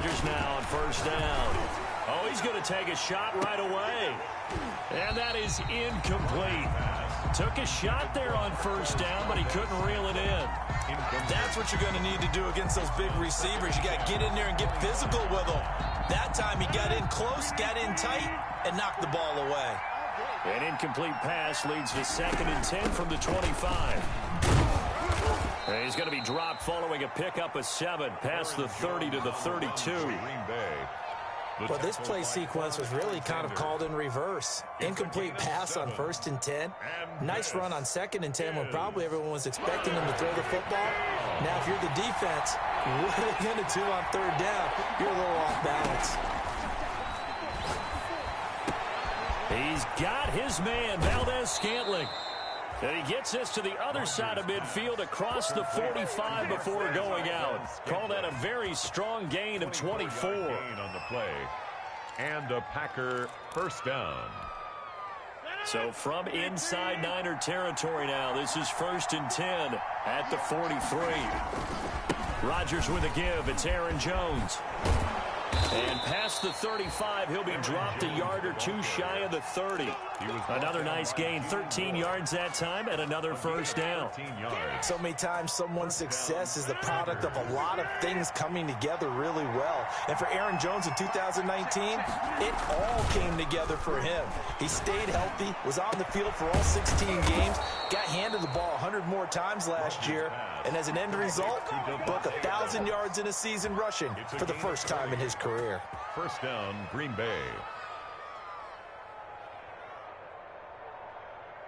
Rodgers now on first down. Oh, he's going to take a shot right away. And that is incomplete. Took a shot there on first down, but he couldn't reel it in. That's what you're going to need to do against those big receivers. You got to get in there and get physical with them. That time he got in close, got in tight, and knocked the ball away. An incomplete pass leads to 2nd and 10 from the 25. And he's going to be dropped following a pickup of 7 past the 30 to the 32. Well, this play sequence was really kind of called in reverse. Incomplete pass on 1st and 10. Nice run on 2nd and 10 when probably everyone was expecting him to throw the football. Now, if you're the defense, what are you going to do on 3rd down? You're a little off balance. He's got his man, Valdez-Scantling. And he gets this to the other side of midfield across the 45 before going out. Call that a very strong gain of 24. On the play. And a Packer first down. So from inside Niner territory now, this is 1st and 10 at the 43. Rodgers with a give. It's Aaron Jones. And past the 35, he'll be dropped a yard or 2 shy of the 30. Another nice gain, 13 yards that time, and another first down. So many times someone's success is the product of a lot of things coming together really well. And for Aaron Jones in 2019, it all came together for him. He stayed healthy, was on the field for all 16 games, got handed the ball 100 more times last year, and as an end result, broke 1,000 yards in a season rushing for the first time in his career. First down, Green Bay.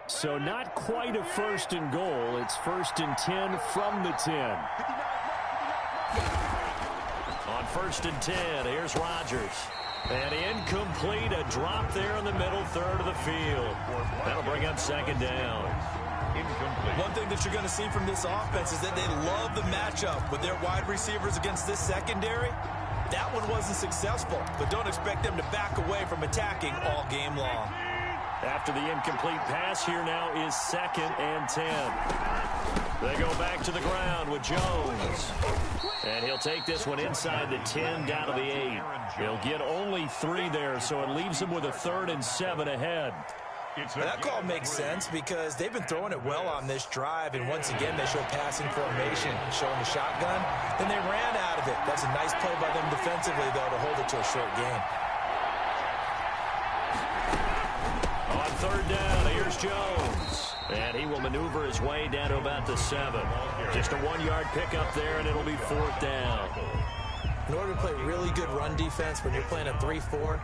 So not quite a 1st and goal. It's 1st and 10 from the 10. On 1st and 10, here's Rodgers. And incomplete, a drop there in the middle third of the field. That'll bring up 2nd down. One thing that you're going to see from this offense is that they love the matchup with their wide receivers against this secondary. That one wasn't successful, but don't expect them to back away from attacking all game long. After the incomplete pass, here now is 2nd and 10. They go back to the ground with Jones. And he'll take this one inside the 10 down to the 8. He'll get only 3 there, so it leaves him with a 3rd and 7 ahead. That call makes sense because they've been throwing it well on this drive, and once again they show passing formation, showing the shotgun. Then they ran out of it. That's a nice play by them defensively, though, to hold it to a short gain. On 3rd down, here's Jones. And he will maneuver his way down to about the 7. Just a 1-yard pickup there, and it'll be 4th down. In order to play really good run defense when you're playing a 3-4,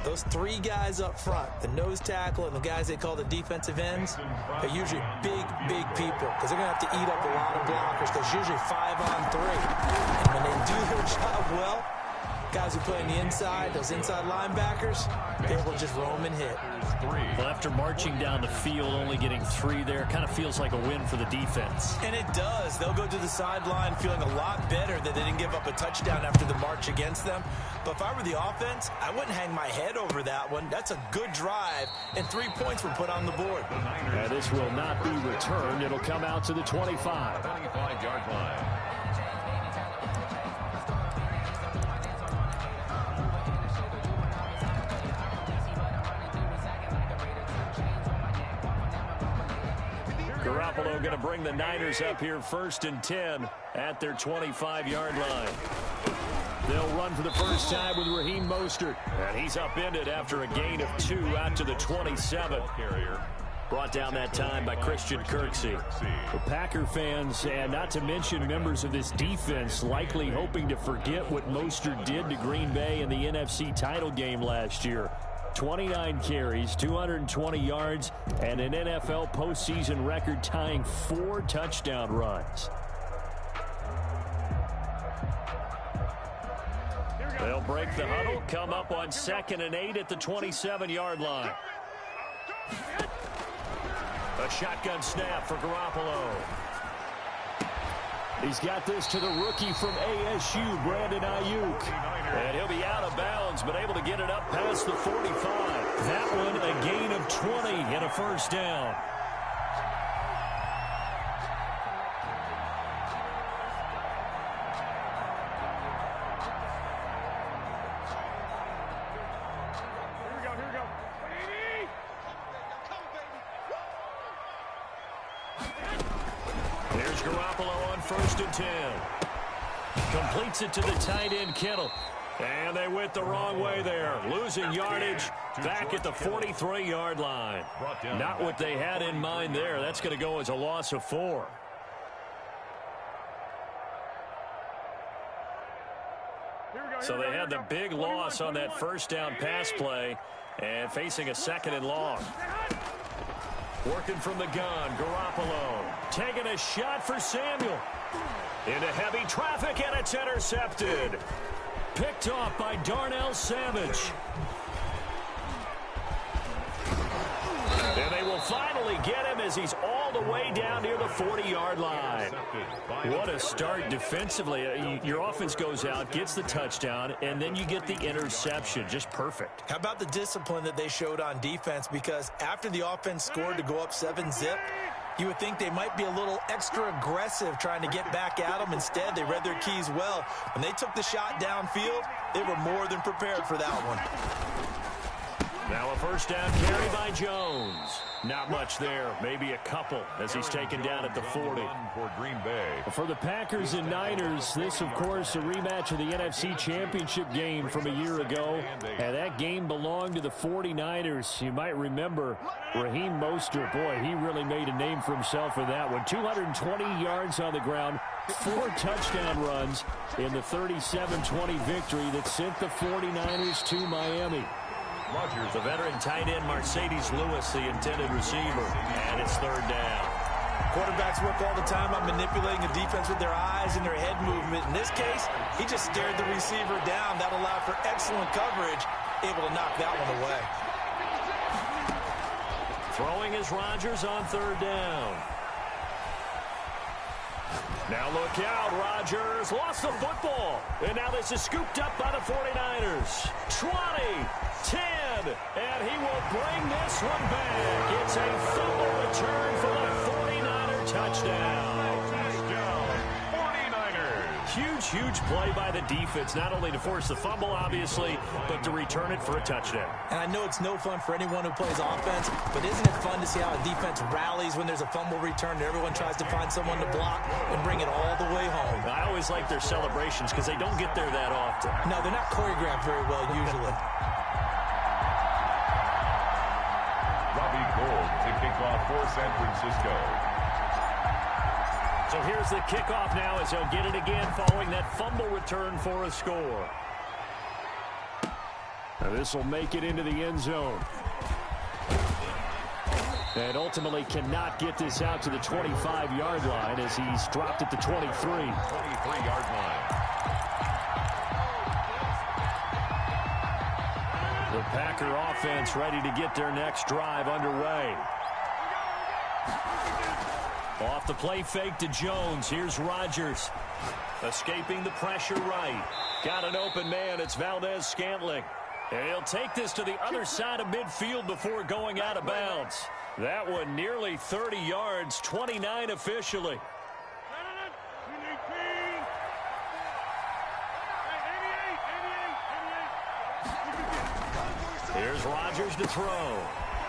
those 3 guys up front, the nose tackle and the guys they call the defensive ends, are usually big, big people because they're going to have to eat up a lot of blockers because usually 5 on 3. And when they do their job well, guys who play on the inside, those inside linebackers, they're able to just roam and hit. Well, after marching down the field, only getting 3 there, kind of feels like a win for the defense. And it does. They'll go to the sideline feeling a lot better that they didn't give up a touchdown after the march against them. But if I were the offense, I wouldn't hang my head over that one. That's a good drive, and 3 points were put on the board. This will not be returned. It'll come out to the 25. 25-yard line. Garoppolo going to bring the Niners up here 1st and 10 at their 25-yard line. They'll run for the first time with Raheem Mostert. And he's upended after a gain of 2 out to the 27. Brought down that time by Christian Kirksey. The Packer fans, and not to mention members of this defense, likely hoping to forget what Mostert did to Green Bay in the NFC title game last year. 29 carries, 220 yards, and an NFL postseason record-tying 4 touchdown runs. They'll break the huddle, come up on 2nd and 8 at the 27-yard line. A shotgun snap for Garoppolo. He's got this to the rookie from ASU, Brandon Ayuk. And he'll be out of bounds, but able to get it up past the 45. That one a gain of 20 and a first down. Here's Garoppolo on 1st and 10. Completes it to the tight end, Kittle. And they went the wrong way there. Losing yardage back at the 43-yard line. Not what they had in mind there. That's going to go as a loss of 4. So they had the big loss on that first down pass play and facing a 2nd and long. Working from the gun, Garoppolo taking a shot for Samuel. Into heavy traffic, and it's intercepted. Picked off by Darnell Savage. And they will finally get him as he's all the way down near the 40-yard line. What a start defensively. Your offense goes out, gets the touchdown, and then you get the interception. Just perfect. How about the discipline that they showed on defense? Because after the offense scored to go up 7-zip, you would think they might be a little extra aggressive trying to get back at them. Instead, they read their keys well. When they took the shot downfield, they were more than prepared for that one. Now a first down carry by Jones. Not much there, maybe a couple as he's taken down at the 40. For Green Bay. For the Packers and Niners, this, of course, a rematch of the NFC Championship game from a year ago. And that game belonged to the 49ers. You might remember Raheem Mostert. Boy, he really made a name for himself in that one. 220 yards on the ground, 4 touchdown runs in the 37-20 victory that sent the 49ers to Miami. Rodgers, the veteran tight end Mercedes Lewis, the intended receiver, and it's 3rd down. Quarterbacks work all the time on manipulating a defense with their eyes and their head movement. In this case, he just stared the receiver down. That allowed for excellent coverage, able to knock that one away. Throwing is Rodgers on 3rd down. Now look out, Rodgers lost the football. And now this is scooped up by the 49ers. 20, 10, and he will bring this one back. It's a fumble return for the 49er touchdown. Huge play by the defense, not only to force the fumble, obviously, but to return it for a touchdown. And I know it's no fun for anyone who plays offense, but isn't it fun to see how a defense rallies when there's a fumble return and everyone tries to find someone to block and bring it all the way home? I always like their celebrations because they don't get there that often. No, they're not choreographed very well usually. Robbie Gould to kick off for San Francisco. So here's the kickoff now as he'll get it again following that fumble return for a score. Now this will make it into the end zone. And ultimately cannot get this out to the 25-yard line as he's dropped at the 23. 23-yard line. The Packer offense ready to get their next drive underway. Off the play fake to Jones. Here's Rodgers. Escaping the pressure right. Got an open man. It's Valdez-Scantling. And he'll take this to the other side of midfield before going out of bounds. That one nearly 30 yards, 29 officially. Here's Rodgers to throw.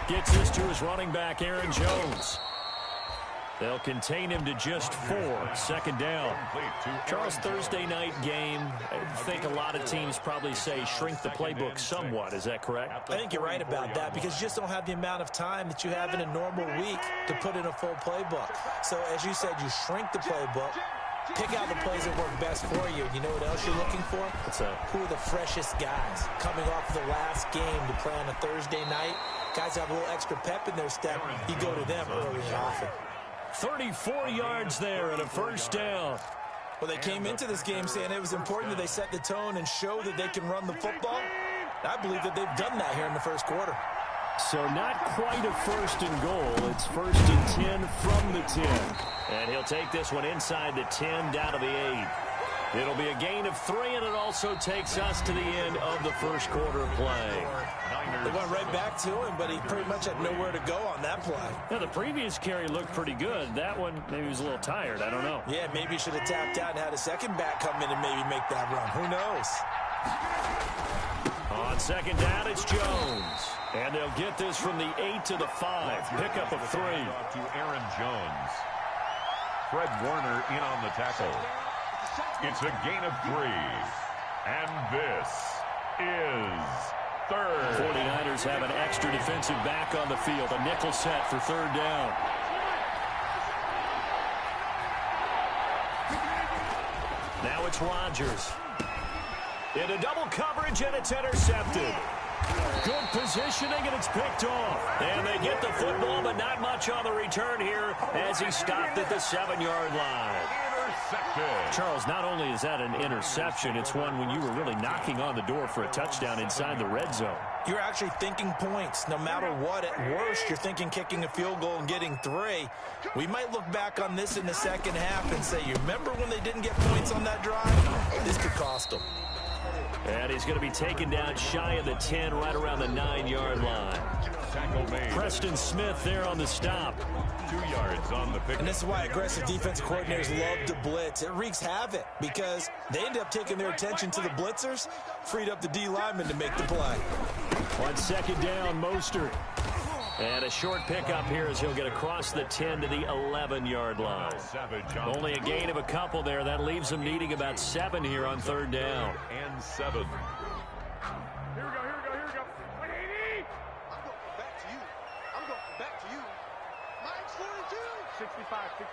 Gets this to his running back, Aaron Jones. They'll contain him to just 4. 2nd down. Charles, Thursday night game, I think a lot of teams probably say shrink the playbook somewhat. Is that correct? I think you're right about that because you just don't have the amount of time that you have in a normal week to put in a full playbook. So, as you said, you shrink the playbook, pick out the plays that work best for you. You know what else you're looking for? What's that? Who are the freshest guys coming off the last game to play on a Thursday night? Guys have a little extra pep in their step. You go to them early and often. 34 yards there and a first down. Well, they came into this game saying it was important that they set the tone and show that they can run the football. I believe that they've done that here in the first quarter. So not quite a 1st and goal. It's 1st and 10 from the 10. And he'll take this one inside the 10 down to the 8. It'll be a gain of 3, and it also takes us to the end of the first quarter of play. They went right back to him, but he pretty much had nowhere to go on that play. Now, the previous carry looked pretty good. That one, maybe he was a little tired. I don't know. Yeah, maybe he should have tapped out and had a second back come in and maybe make that run. Who knows? On 2nd down, it's Jones. And they'll get this from the 8 to the 5. Pickup of 3. To Aaron Jones. Fred Warner in on the tackle. It's a gain of 3. And this is third. 49ers have an extra defensive back on the field. A nickel set for third down. Now it's Rodgers. Into double coverage, and it's intercepted. Good positioning, and it's picked off. And they get the football, but not much on the return here as he stopped at the 7-yard line. Intercepted. Charles, not only is that an interception, it's one when you were really knocking on the door for a touchdown inside the red zone. You're actually thinking points. No matter what, at worst, you're thinking kicking a field goal and getting 3. We might look back on this in the second half and say, you remember when they didn't get points on that drive? This could cost them. And he's going to be taken down shy of the 10, right around the 9-yard line. Tackle made. Preston Smith there on the stop. 2 yards on the pick. And this is why aggressive defense coordinators love to blitz. It wreaks havoc because they end up taking their attention to the blitzers, freed up the D lineman to make the play. On second down, Mostert. And a short pickup here as he'll get across the 10 to the 11-yard line. Only a gain of a couple there. That leaves them needing about 7 here on third down. And 7. Here we go. 180! I'm going back to you. I'm going back to you. Mine's 42. 65. Let's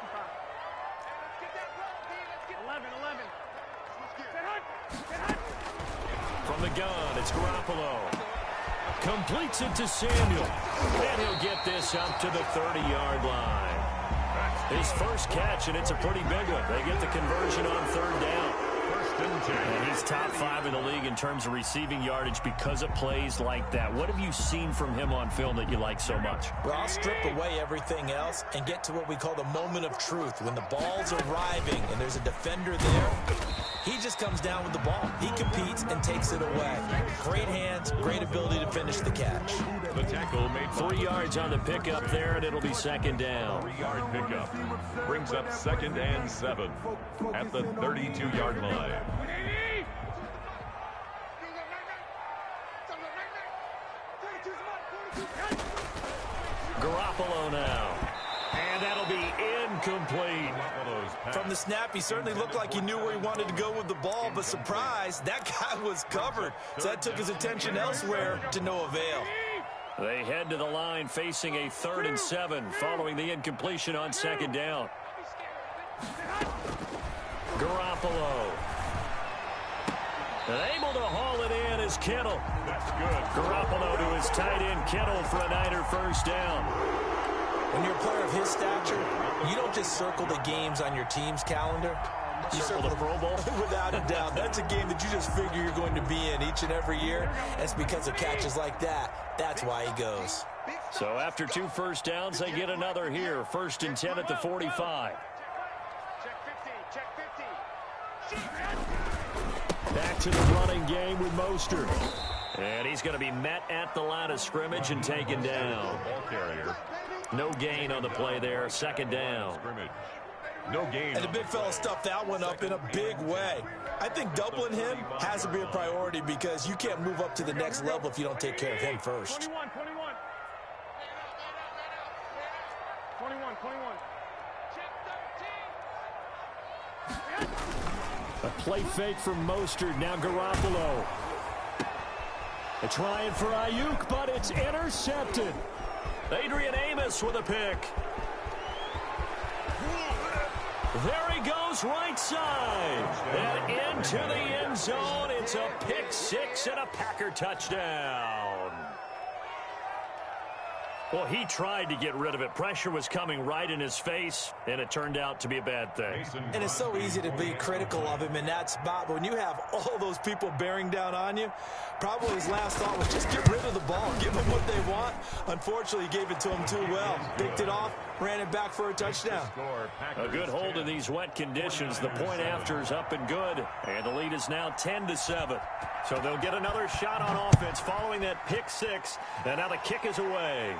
get that ball, D. Let's get 11. Get hut. From the gun, it's Garoppolo. Completes it to Samuel. And he'll get this up to the 30-yard line. His first catch, and it's a pretty big one. They get the conversion on third down. First and 10. And he's top 5 in the league in terms of receiving yardage because of plays like that. What have you seen from him on film that you like so much? Well, I'll strip away everything else and get to what we call the moment of truth. When the ball's arriving and there's a defender there, he just comes down with the ball. He competes and takes it away. Great hands, great ability to finish the catch. The tackle made 3 yards on the pickup there, and it'll be second down. 3-yard pickup. Brings up 2nd and 7 at the 32-yard line. Garoppolo now. And that'll be incomplete. From the snap, he certainly looked like he knew where he wanted to go with the ball, but surprise, that guy was covered. So that took his attention elsewhere to no avail. They head to the line facing a 3rd and 7 following the incompletion on second down. Garoppolo. And able to haul it in is Kittle. That's good. Garoppolo to his tight end Kittle for a Niner first down. When you're a player of his stature, you don't just circle the games on your team's calendar. You Circle the Pro Bowl? Without a doubt. That's a game that you just figure you're going to be in each and every year. And it's because of catches like that. That's why he goes. So after 2 first downs, they get another here. 1st and 10 at the 45. Check 50. Back to the running game with Mostert. And he's going to be met at the line of scrimmage and taken down. Ball carrier. No gain on the play there. Second down. Scrimmage. No gain. And the big fella stuffed that one up in a big way. I think doubling him has to be a priority because you can't move up to the next level if you don't take care of him first. 21. A play fake from Mostert. Now Garoppolo. They're trying for Ayuk, but it's intercepted. Adrian Amos with a pick. There he goes, right side. And into the end zone. It's a pick 6 and a Packer touchdown. Well, he tried to get rid of it. Pressure was coming right in his face, and it turned out to be a bad thing. And it's so easy to be critical of him in that spot, but when you have all those people bearing down on you, probably his last thought was just get rid of the ball, give them what they want. Unfortunately, he gave it to them too well. Picked it off, ran it back for a touchdown. A good hold in these wet conditions. The point after is up and good, and the lead is now 10-7. So they'll get another shot on offense following that pick 6, and now the kick is away.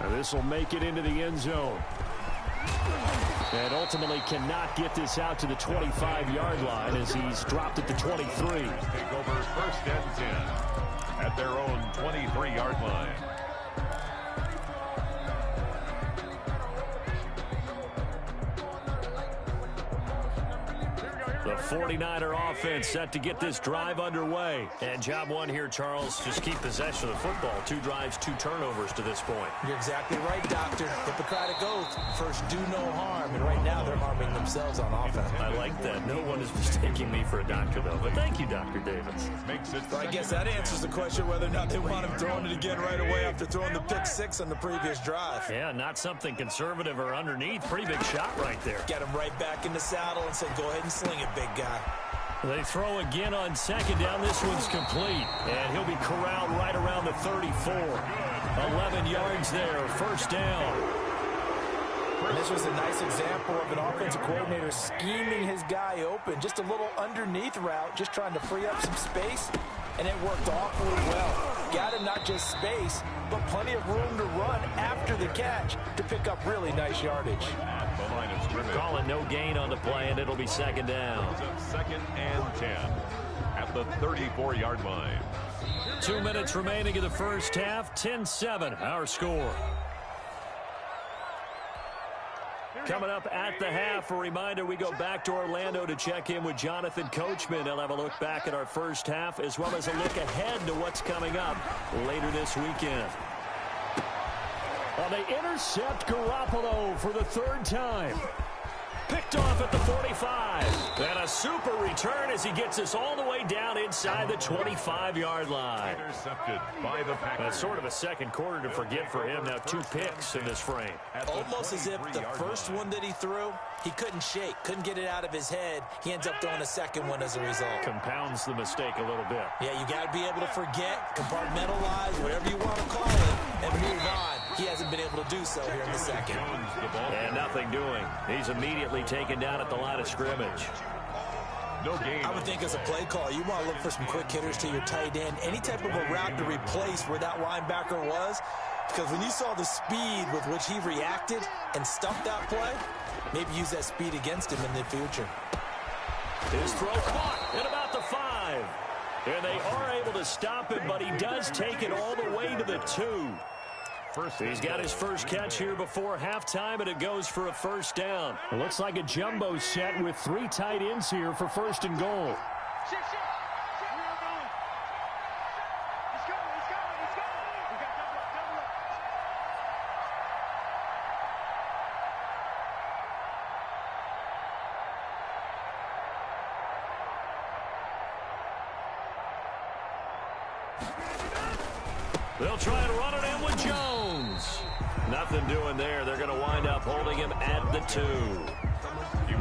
And this will make it into the end zone. And ultimately cannot get this out to the 25-yard line as he's dropped at the 23. Take over 1st and 10 at their own 23-yard line. 49er offense set to get this drive underway. And job one here, Charles, just keep possession of the football. 2 drives, 2 turnovers to this point. You're exactly right, Doctor. Hippocratic oath. First, do no harm. And right now, they're harming themselves on offense. I like that. No one is mistaking me for a doctor, though. But thank you, Dr. Davis. I guess that answers the question whether or not they want him throwing it again right away after throwing the pick 6 on the previous drive. Yeah, not something conservative or underneath. Pretty big shot right there. Get him right back in the saddle and say, go ahead and sling it, big guy. They throw again on second down. This one's complete. And he'll be corralled right around the 34. 11 yards there. First down. And this was a nice example of an offensive coordinator scheming his guy open. Just a little underneath route, just trying to free up some space. And it worked awfully well. Got him not just space, but plenty of room to run after the catch to pick up really nice yardage. Calling no gain on the play, and it'll be second down. Second and 10 at the 34-yard line. 2 minutes remaining in the first half. 10-7, our score. Coming up at the half, a reminder, we go back to Orlando to check in with Jonathan Coachman. He'll have a look back at our first half, as well as a look ahead to what's coming up later this weekend. Well, they intercept Garoppolo for the 3rd time. Picked off at the 45. And a super return as he gets us all the way down inside the 25-yard line. Intercepted by the Packers. That's sort of a second quarter to forget for him. Now 2 picks in this frame. Almost as if the first one that he threw, he couldn't shake, couldn't get it out of his head. He ends up throwing a second one as a result. Compounds the mistake a little bit. Yeah, you got to be able to forget, compartmentalize, whatever you want to call it, and move on. He hasn't been able to do so here in the second. And nothing doing. He's immediately taken down at the line of scrimmage. No gain. I would think as a play call, you want to look for some quick hitters to your tight end. Any type of a route to replace where that linebacker was. Because when you saw the speed with which he reacted and stuffed that play, maybe use that speed against him in the future. His throw caught at about the 5. And they are able to stop him, but he does take it all the way to the 2. He's got his first catch here before halftime, and it goes for a first down. It looks like a jumbo set with 3 tight ends here for first and goal. They'll try and run it in with Jones. Nothing doing there. They're going to wind up holding him at the 2.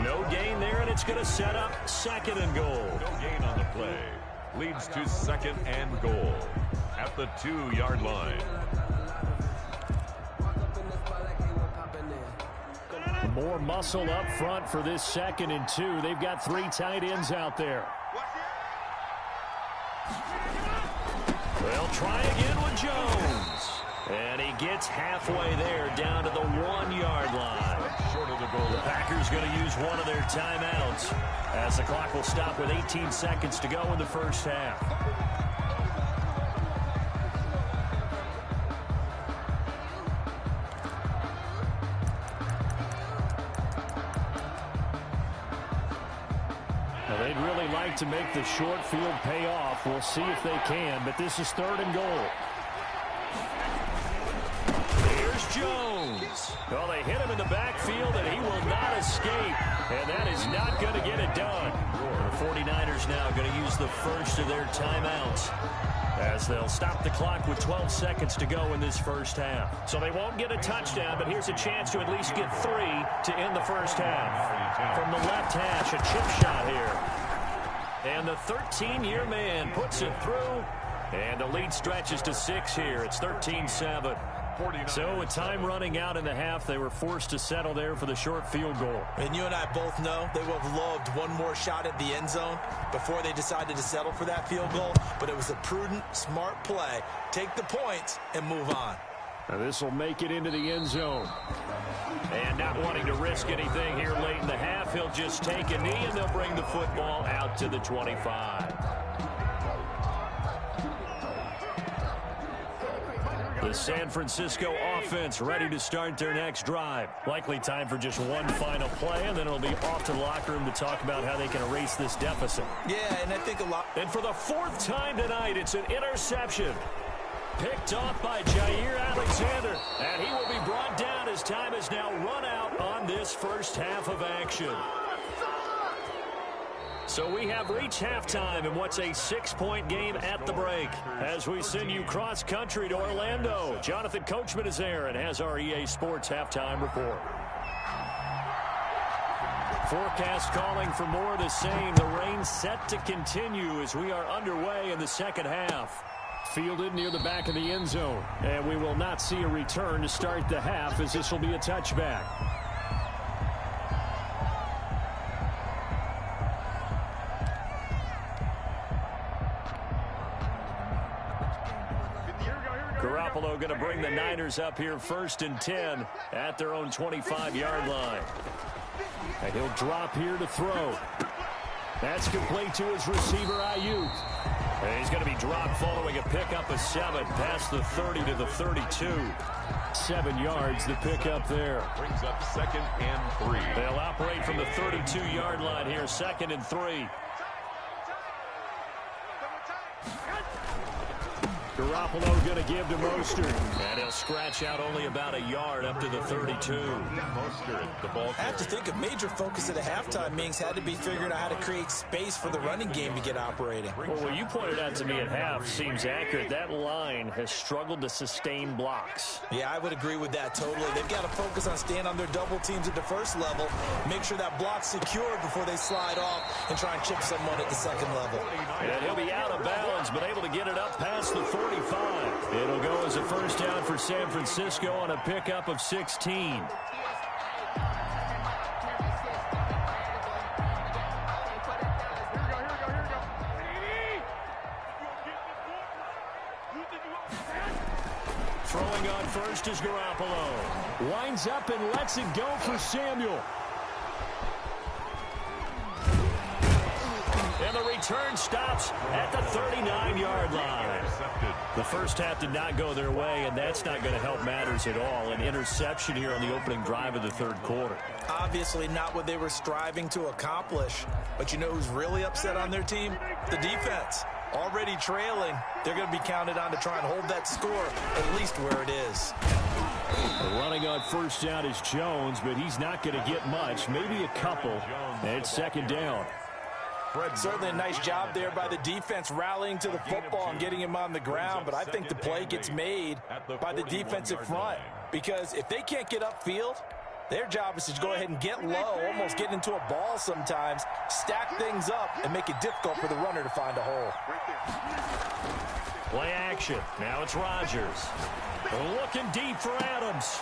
No gain there, and it's going to set up second and goal. No gain on the play. Leads to second and goal at the 2-yard line. More muscle up front for this second and 2. They've got 3 tight ends out there. They'll try again with Jones. And he gets halfway there down to the 1-yard line. Short of the goal. The Packers going to use one of their timeouts as the clock will stop with 18 seconds to go in the first half. They'd really like to make the short field pay off. We'll see if they can, but this is 3rd and goal. Here's Jones. Well, they hit him in the backfield, and he will not escape, and that is not going to get it done. The 49ers now going to use the first of their timeouts as they'll stop the clock with 12 seconds to go in this first half. So they won't get a touchdown, but here's a chance to at least get 3 to end the first half. From the left hash, a chip shot here. And the 13-year man puts it through, and the lead stretches to 6 here. It's 13-7. So with time running out in the half, they were forced to settle there for the short field goal. And you and I both know they would have loved one more shot at the end zone before they decided to settle for that field goal. But it was a prudent, smart play. Take the points and move on. Now this will make it into the end zone. And not wanting to risk anything here late in the half, he'll just take a knee, and they'll bring the football out to the 25. The San Francisco offense ready to start their next drive. Likely time for just one final play, and then it'll be off to the locker room to talk about how they can erase this deficit. Yeah, and I think a lot. And for the fourth time tonight, it's an interception. Picked off by Jair Alexander, and he will be brought down as time has now run out on this first half of action. So we have reached halftime in what's a 6-point game at the break. As we send you cross-country to Orlando, Jonathan Coachman is there and has our EA Sports halftime report. Forecast calling for more of the same. The rain set to continue as we are underway in the second half. Fielded near the back of the end zone. And we will not see a return to start the half as this will be a touchback. Garoppolo going to bring the Niners up here 1st and 10 at their own 25-yard line. And he'll drop here to throw. That's complete to his receiver, Ayuk. And he's going to be dropped following a pickup of 7 past the 30 to the 32. 7 yards, the pickup there. Brings up 2nd and 3. They'll operate from the 32-yard line here, 2nd and 3. Garoppolo going to give to Mostert. And he'll scratch out only about a yard up to the 32. Mostert, the ball. I have to think a major focus at a halftime meetings had to be figuring out how to create space for the running game to get operating. Well, what you pointed out to me at half seems accurate. That line has struggled to sustain blocks. Yeah, I would agree with that totally. They've got to focus on staying on their double teams at the first level, make sure that block's secured before they slide off and try and chip someone at the second level. And he'll be out of bounds, but able to get it up past the 45. It'll go as a first down for San Francisco on a pickup of 16. Throwing on first is Garoppolo. Winds up and lets it go for Samuel. And the return stops at the 39-yard line. The first half did not go their way, and that's not going to help matters at all. An interception here on the opening drive of the third quarter. Obviously not what they were striving to accomplish. But you know who's really upset on their team? The defense. Already trailing, they're going to be counted on to try and hold that score at least where it is. Running on first down is Jones, but he's not going to get much, maybe a couple. And it's second down. Certainly a nice job there by the defense rallying to the football and getting him on the ground, but I think the play gets made by the defensive front because if they can't get upfield, their job is to go ahead and get low, almost get into a ball sometimes, stack things up, and make it difficult for the runner to find a hole. Play action. Now it's Rodgers. Looking deep for Adams.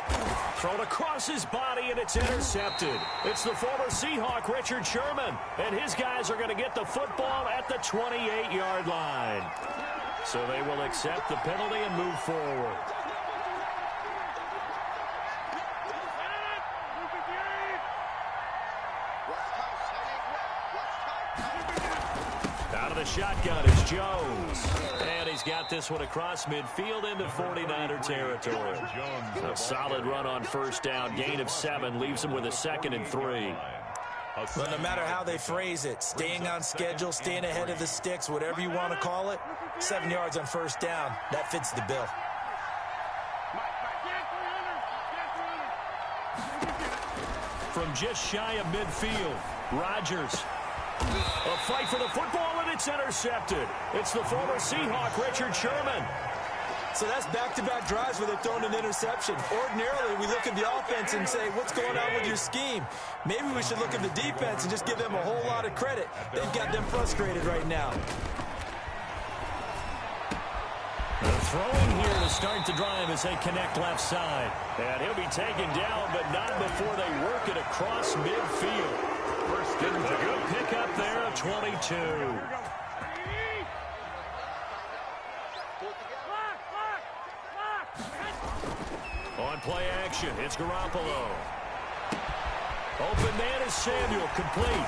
Thrown across his body, and it's intercepted. It's the former Seahawk, Richard Sherman. And his guys are going to get the football at the 28-yard line. So they will accept the penalty and move forward. Out of the shotgun is Jones. And he's got this one across midfield into 49er territory. A solid run on first down. Gain of 7 leaves him with a 2nd and 3. But no matter how they phrase it, staying on schedule, staying ahead of the sticks, whatever you want to call it, 7 yards on first down, that fits the bill. From just shy of midfield, Rodgers. A fight for the football, and it's intercepted. It's the former Seahawk, Richard Sherman. So that's back-to-back drives where they've thrown an interception. Ordinarily, we look at the offense and say, what's going on with your scheme? Maybe we should look at the defense and just give them a whole lot of credit. They've got them frustrated right now. They're throwing here to start the drive as they connect left side. And he'll be taken down, but not before they work it across midfield. First and a good pickup there of 22. On play action, it's Garoppolo. Open man is Samuel, complete.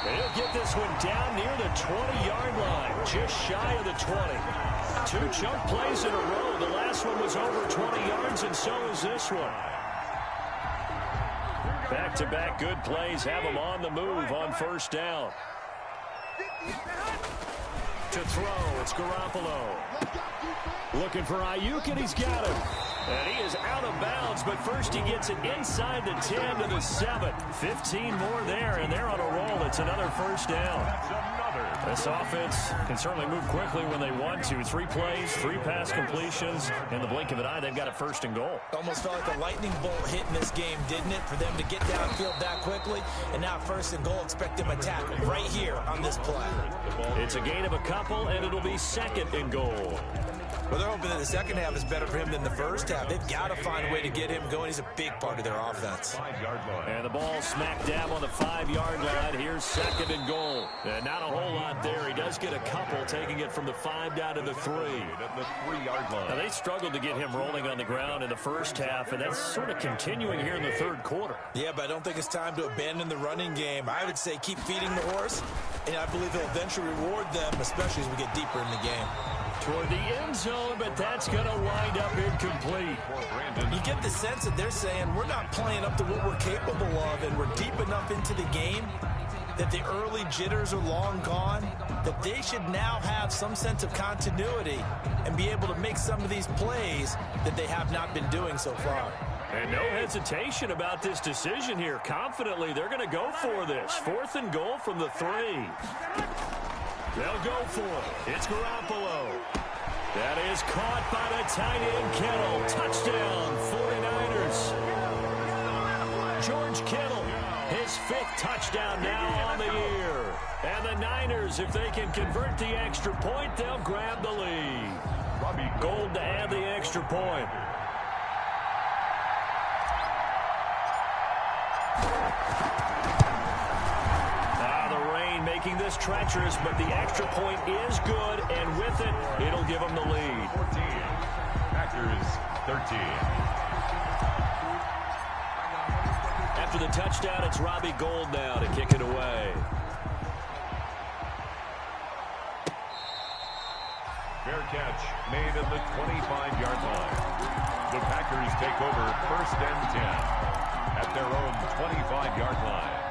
And he'll get this one down near the 20-yard line, just shy of the 20. 2 chunk plays in a row. The last one was over 20 yards, and so is this one. Back-to-back good plays have them on the move on first down. To throw, it's Garoppolo. Looking for Ayuk, and he's got him. And he is out of bounds, but first he gets it inside the 10 to the 7. 15 more there, and they're on a roll. It's another first down. This offense can certainly move quickly when they want to. 3 plays, 3 pass completions. In the blink of an eye, they've got it first and goal. Almost felt like a lightning bolt hit in this game, didn't it? For them to get downfield that quickly. And now first and goal, expect them to attack right here on this play. It's a gain of a couple, and it'll be second and goal. Well, they're hoping that the second half is better for him than the first half. They've got to find a way to get him going. He's a big part of their offense. And the ball smack dab on the 5-yard line. Here's second and goal. And not a whole lot there. He does get a couple, taking it from the 5 down to the 3. At the 3-yard line. Now, they struggled to get him rolling on the ground in the first half, and that's sort of continuing here in the third quarter. Yeah, but I don't think it's time to abandon the running game. I would say keep feeding the horse, and I believe he'll eventually reward them, especially as we get deeper in the game. Toward the end zone, but that's going to wind up incomplete. You get the sense that they're saying we're not playing up to what we're capable of, and we're deep enough into the game that the early jitters are long gone, that they should now have some sense of continuity and be able to make some of these plays that they have not been doing so far. And no hesitation about this decision here. Confidently, they're going to go for this. 4th and goal from the 3. They'll go for it. It's Garoppolo. That is caught by the tight end, Kittle. Touchdown, 49ers. George Kittle, his 5th touchdown now on the year. And the Niners, if they can convert the extra point, they'll grab the lead. Gold to add the extra point. Making this treacherous, but the extra point is good, and with it, it'll give them the lead. 14. Packers 13. After the touchdown, it's Robbie Gould now to kick it away. Fair catch made at the 25-yard line. The Packers take over 1st and 10 at their own 25-yard line.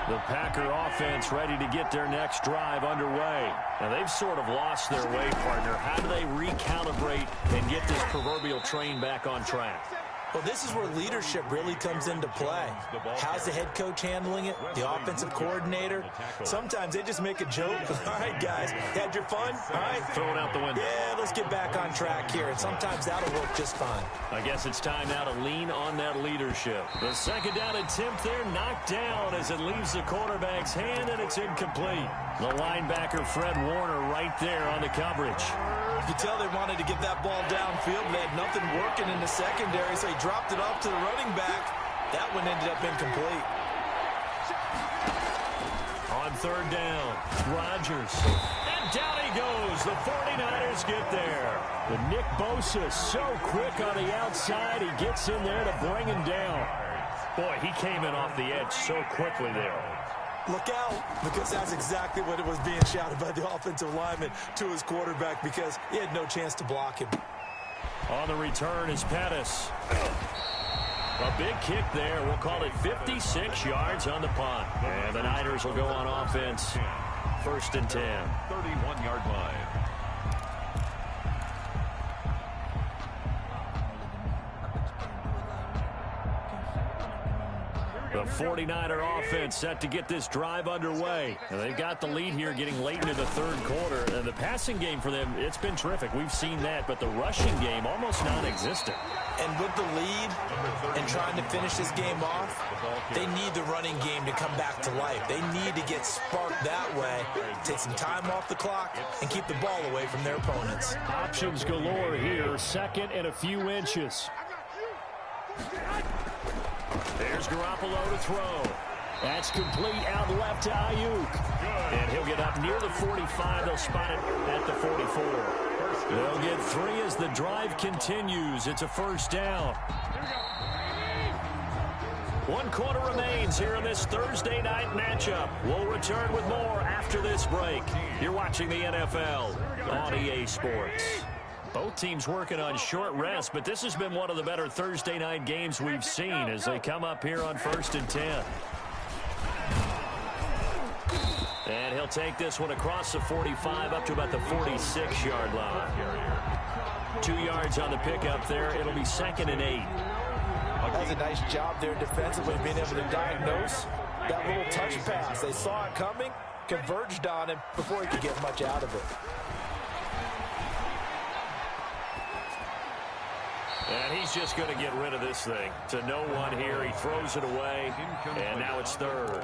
The Packer offense ready to get their next drive underway. Now, they've sort of lost their way, partner. How do they recalibrate and get this proverbial train back on track? Well, this is where leadership really comes into play. How's the head coach handling it? The offensive coordinator? Sometimes they just make a joke. All right, guys, had your fun? All right. Throw it out the window. Yeah, let's get back on track here. And sometimes that'll work just fine. I guess it's time now to lean on that leadership. The 2nd down attempt there knocked down as it leaves the quarterback's hand, and it's incomplete. The linebacker, Fred Warner, right there on the coverage. You could tell they wanted to get that ball downfield. They had nothing working in the secondary, so he dropped it off to the running back. That one ended up incomplete. On 3rd down, Rodgers. And down he goes. The 49ers get there. The Nick Bosa so quick on the outside. He gets in there to bring him down. Boy, he came in off the edge so quickly there. Look out, because that's exactly what it was being shouted by the offensive lineman to his quarterback, because he had no chance to block him. On the return is Pettis. A big kick there. We'll call it 56 yards on the punt. And the Niners will go on offense. 1st and 10. 31-yard line. The 49er offense set to get this drive underway. And they've got the lead here getting late into the 3rd quarter. And the passing game for them, it's been terrific. We've seen that. But the rushing game, almost non-existent. And with the lead and trying to finish this game off, they need the running game to come back to life. They need to get sparked that way, take some time off the clock, and keep the ball away from their opponents. Options galore here. 2nd and a few inches. There's Garoppolo to throw. That's complete out left to Ayuk. And he'll get up near the 45. They'll spot it at the 44. They'll get 3 as the drive continues. It's a 1st down. 1 quarter remains here in this Thursday night matchup. We'll return with more after this break. You're watching the NFL. on EA Sports. Both teams working on short rest, but this has been one of the better Thursday night games we've seen as they come up here on 1st and 10. And he'll take this one across the 45 up to about the 46-yard line. 2 yards on the pickup there. It'll be 2nd and 8. That was a nice job there defensively, being able to diagnose that little touch pass. They saw it coming, converged on him before he could get much out of it. And he's just going to get rid of this thing. To no one here. He throws it away, and now it's 3rd.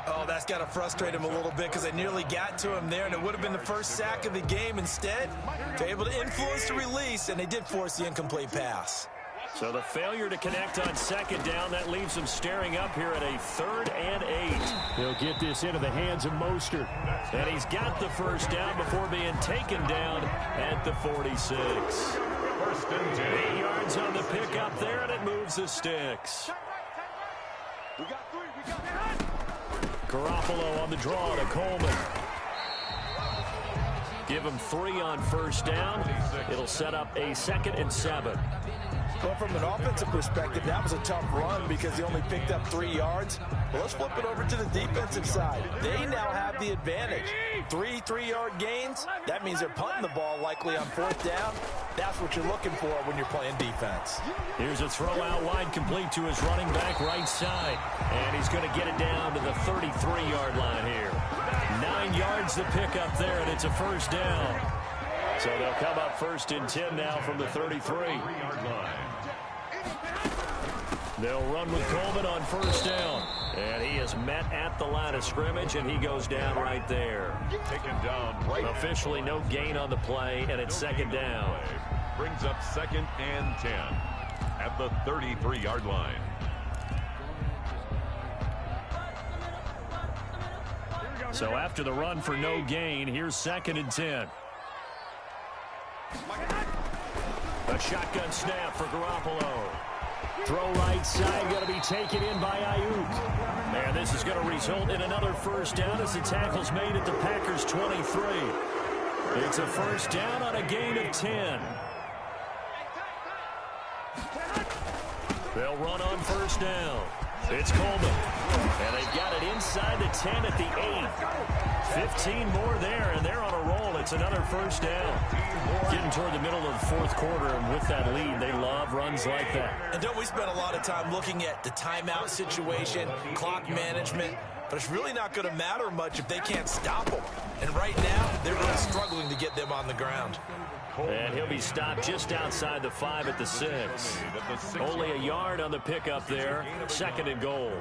Oh, that's got to frustrate him a little bit because they nearly got to him there, and it would have been the first sack of the game. Instead, they're able to influence the release, and they did force the incomplete pass. So the failure to connect on 2nd down, that leaves them staring up here at a 3rd and 8. He'll get this into the hands of Mostert. And he's got the 1st down before being taken down at the 46. 1st and 10. 8 yards on the pickup there, and it moves the sticks. We got 3. We got Garoppolo on the draw to Coleman. Give him 3 on 1st down. It'll set up a 2nd and 7. Well, from an offensive perspective, that was a tough run because he only picked up 3 yards. Well, let's flip it over to the defensive side. They now have the advantage. 3 3-yard gains. That means they're punting the ball likely on 4th down. That's what you're looking for when you're playing defense. Here's a throw out wide, complete to his running back right side. And he's going to get it down to the 33-yard line here. 9 yards to pick up there, and it's a 1st down. So they'll come up 1st and 10 now from the 33. They'll run with Coleman on 1st down. And he is met at the line of scrimmage, and he goes down right there. Taken down right. Officially no gain on the play, and it's 2nd down. Brings up 2nd and 10 at the 33-yard line. So after the run for no gain, here's 2nd and 10. A shotgun snap for Garoppolo. Throw right side, going to be taken in by Ayuk. And this is going to result in another 1st down as the tackle's made at the Packers' 23. It's a 1st down on a gain of 10. They'll run on 1st down. It's Coleman. And they've got it inside the 10 at the 8. 15 more there, and they're on a roll. It's another 1st down. Getting toward the middle of the 4th quarter, and with that lead, they love runs like that. And don't we spend a lot of time looking at the timeout situation, clock management, but it's really not going to matter much if they can't stop them. And right now, they're really struggling to get them on the ground. And he'll be stopped just outside the 5 at the 6. Only a yard on the pickup there. 2nd and goal.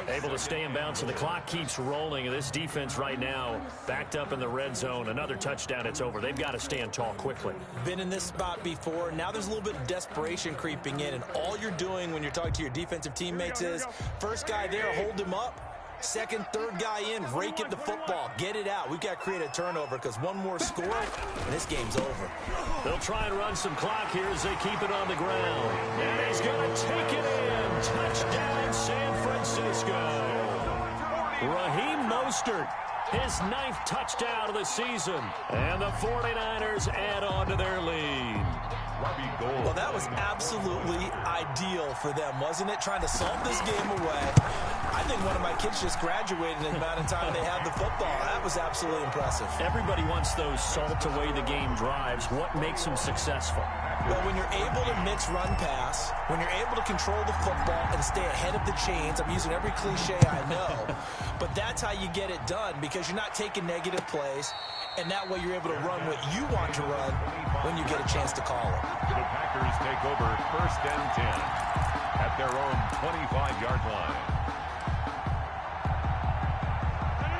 Able to stay in bounds, and the clock keeps rolling. And this defense right now backed up in the red zone. Another touchdown, it's over. They've got to stand tall quickly. Been in this spot before. Now there's a little bit of desperation creeping in. And all you're doing when you're talking to your defensive teammates is, first guy there, hold him up. 2nd, 3rd guy in, rake at the football. Get it out. We've got to create a turnover because one more score, and this game's over. They'll try and run some clock here as they keep it on the ground. And he's going to take it in. Touchdown, San Francisco. Raheem Mostert, his 9th touchdown of the season. And the 49ers add on to their lead. Well, that was absolutely ideal for them, wasn't it? Trying to solve this game away. I think one of my kids just graduated in the amount of time they had the football. That was absolutely impressive. Everybody wants those salt-away-the-game drives. What makes them successful? Well, when you're able to mix run pass, when you're able to control the football and stay ahead of the chains, I'm using every cliche I know, but that's how you get it done because you're not taking negative plays, and that way you're able to run what you want to run when you get a chance to call it. The Packers take over 1st and 10 at their own 25-yard line.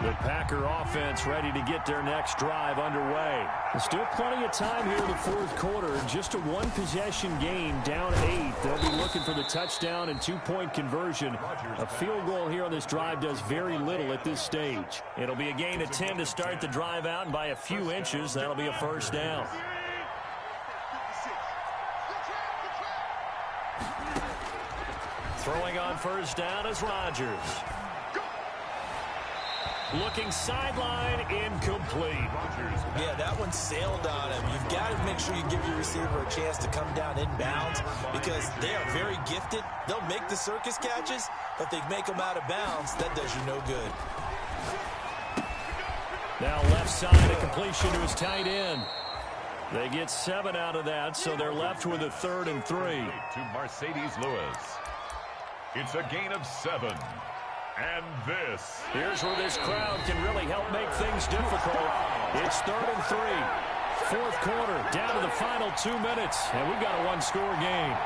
The Packer offense ready to get their next drive underway. There's still plenty of time here in the 4th quarter. Just a 1-possession game, down 8. They'll be looking for the touchdown and 2-point conversion. A field goal here on this drive does very little at this stage. It'll be a gain of 10 to start the drive out, and by a few inches, that'll be a 1st down. Throwing on 1st down is Rodgers. Looking sideline, incomplete. Yeah, that one sailed on him. You've got to make sure you give your receiver a chance to come down inbounds because they are very gifted. They'll make the circus catches, but they make them out of bounds. That does you no good. Now left side, a completion to his tight end. They get 7 out of that, so they're left with a 3rd and 3. To Mercedes Lewis. It's a gain of 7. And this. Here's where this crowd can really help make things difficult. It's 3rd and 3. 4th quarter, down to the final 2 minutes, and we've got a one-score game.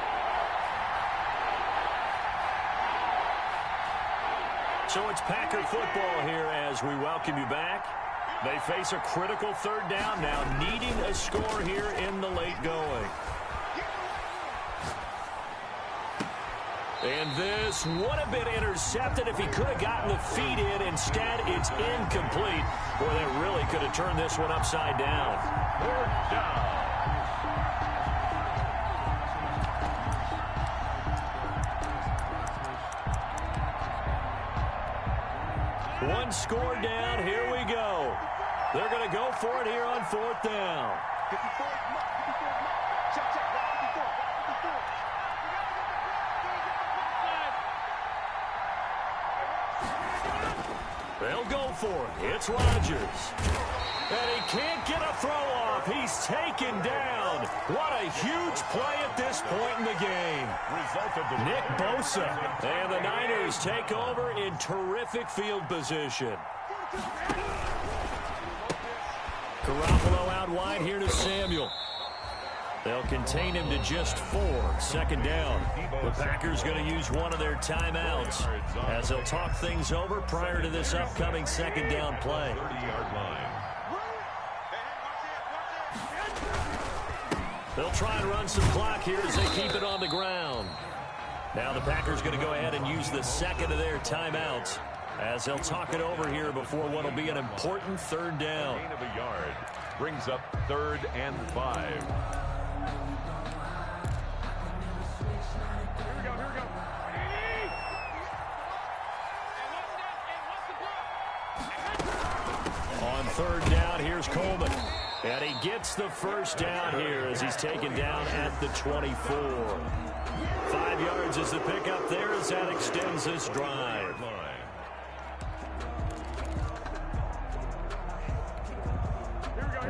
So it's Packer football here as we welcome you back. They face a critical 3rd down now, needing a score here in the late going. And this would have been intercepted if he could have gotten the feet in. Instead, it's incomplete. Boy, that really could have turned this one upside down. 4th down. One score down. Here we go. They're going to go for it here on 4th down. 54. Check. 54. They'll go for it. It's Rodgers. And he can't get a throw off. He's taken down. What a huge play at this point in the game. Nick Bosa. And the Niners take over in terrific field position. Garoppolo out wide here to Samuel. They'll contain him to just 4. 2nd down. The Packers going to use one of their timeouts as they'll talk things over prior to this upcoming 2nd down play. 30-yard line. They'll try and run some clock here as they keep it on the ground. Now the Packers going to go ahead and use the 2nd of their timeouts as they'll talk it over here before what will be an important 3rd down. Gain of a yard brings up 3rd and 5. On 3rd down, here's Coleman. And he gets the 1st down here as he's taken down at the 24. 5 yards is the pickup there as that extends this drive.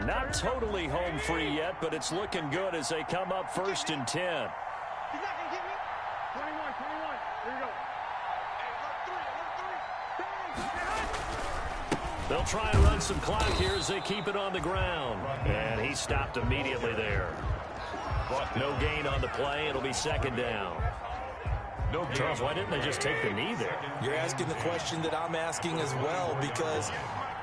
Not totally home free yet, but it's looking good as they come up 1st and 10. He's not going to get me. 21. Here we go. They'll try and run some clock here as they keep it on the ground. And he stopped immediately there. No gain on the play. It'll be 2nd down. Charles, why didn't they just take the knee there? You're asking the question that I'm asking as well because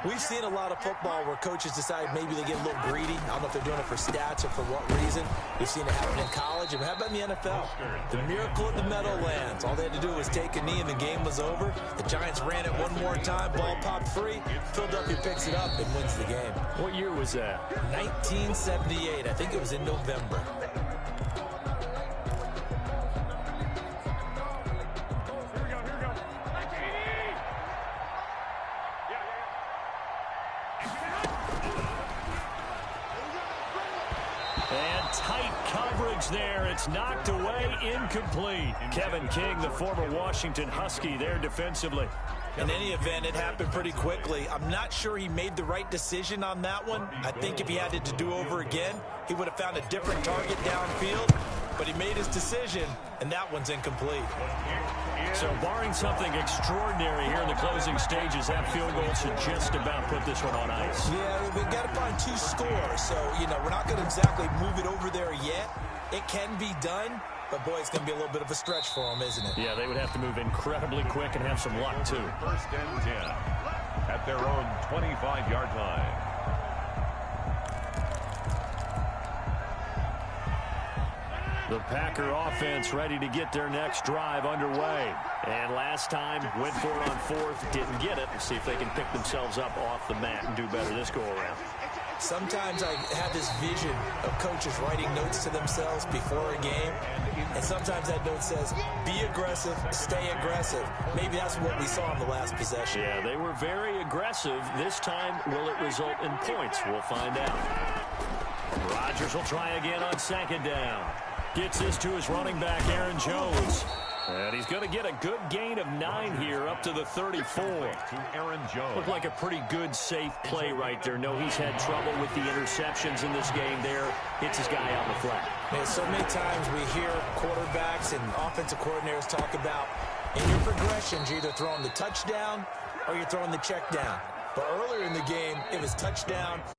we've seen a lot of football where coaches decide maybe they get a little greedy. I don't know if they're doing it for stats or for what reason. We've seen it happen in college. And how about in the NFL? The miracle of the Meadowlands. All they had to do was take a knee and the game was over. The Giants ran it one more time. Ball popped free. Philadelphia picks it up and wins the game. What year was that? 1978. I think it was in November. There, it's knocked away, incomplete. Kevin King, the former Washington Husky, there defensively. In any event, it happened pretty quickly. I'm not sure he made the right decision on that one. I think if he had it to do over again, he would have found a different target downfield. But he made his decision, and that one's incomplete. So barring something extraordinary here in the closing stages, that field goal should just about put this one on ice. Yeah, we've got to find 2 scores. So, we're not going to exactly move it over there yet. It can be done, but, boy, it's going to be a little bit of a stretch for them, isn't it? Yeah, they would have to move incredibly quick and have some luck, too. 1st and 10 at their own 25-yard line. The Packer offense ready to get their next drive underway. And last time, went for it on 4th, didn't get it. See if they can pick themselves up off the mat and do better this go-around. Sometimes I have this vision of coaches writing notes to themselves before a game. And sometimes that note says, be aggressive, stay aggressive. Maybe that's what we saw in the last possession. Yeah, they were very aggressive. This time, will it result in points? We'll find out. Rodgers will try again on second down. Gets this to his running back, Aaron Jones. And he's going to get a good gain of 9 here up to the 34. To Aaron Jones. Looked like a pretty good, safe play right there. No, he's had trouble with the interceptions in this game there. Hits his guy out in the flat. Man, so many times we hear quarterbacks and offensive coordinators talk about in your progressions, you're either throwing the touchdown or you're throwing the check down. But earlier in the game, it was touchdown.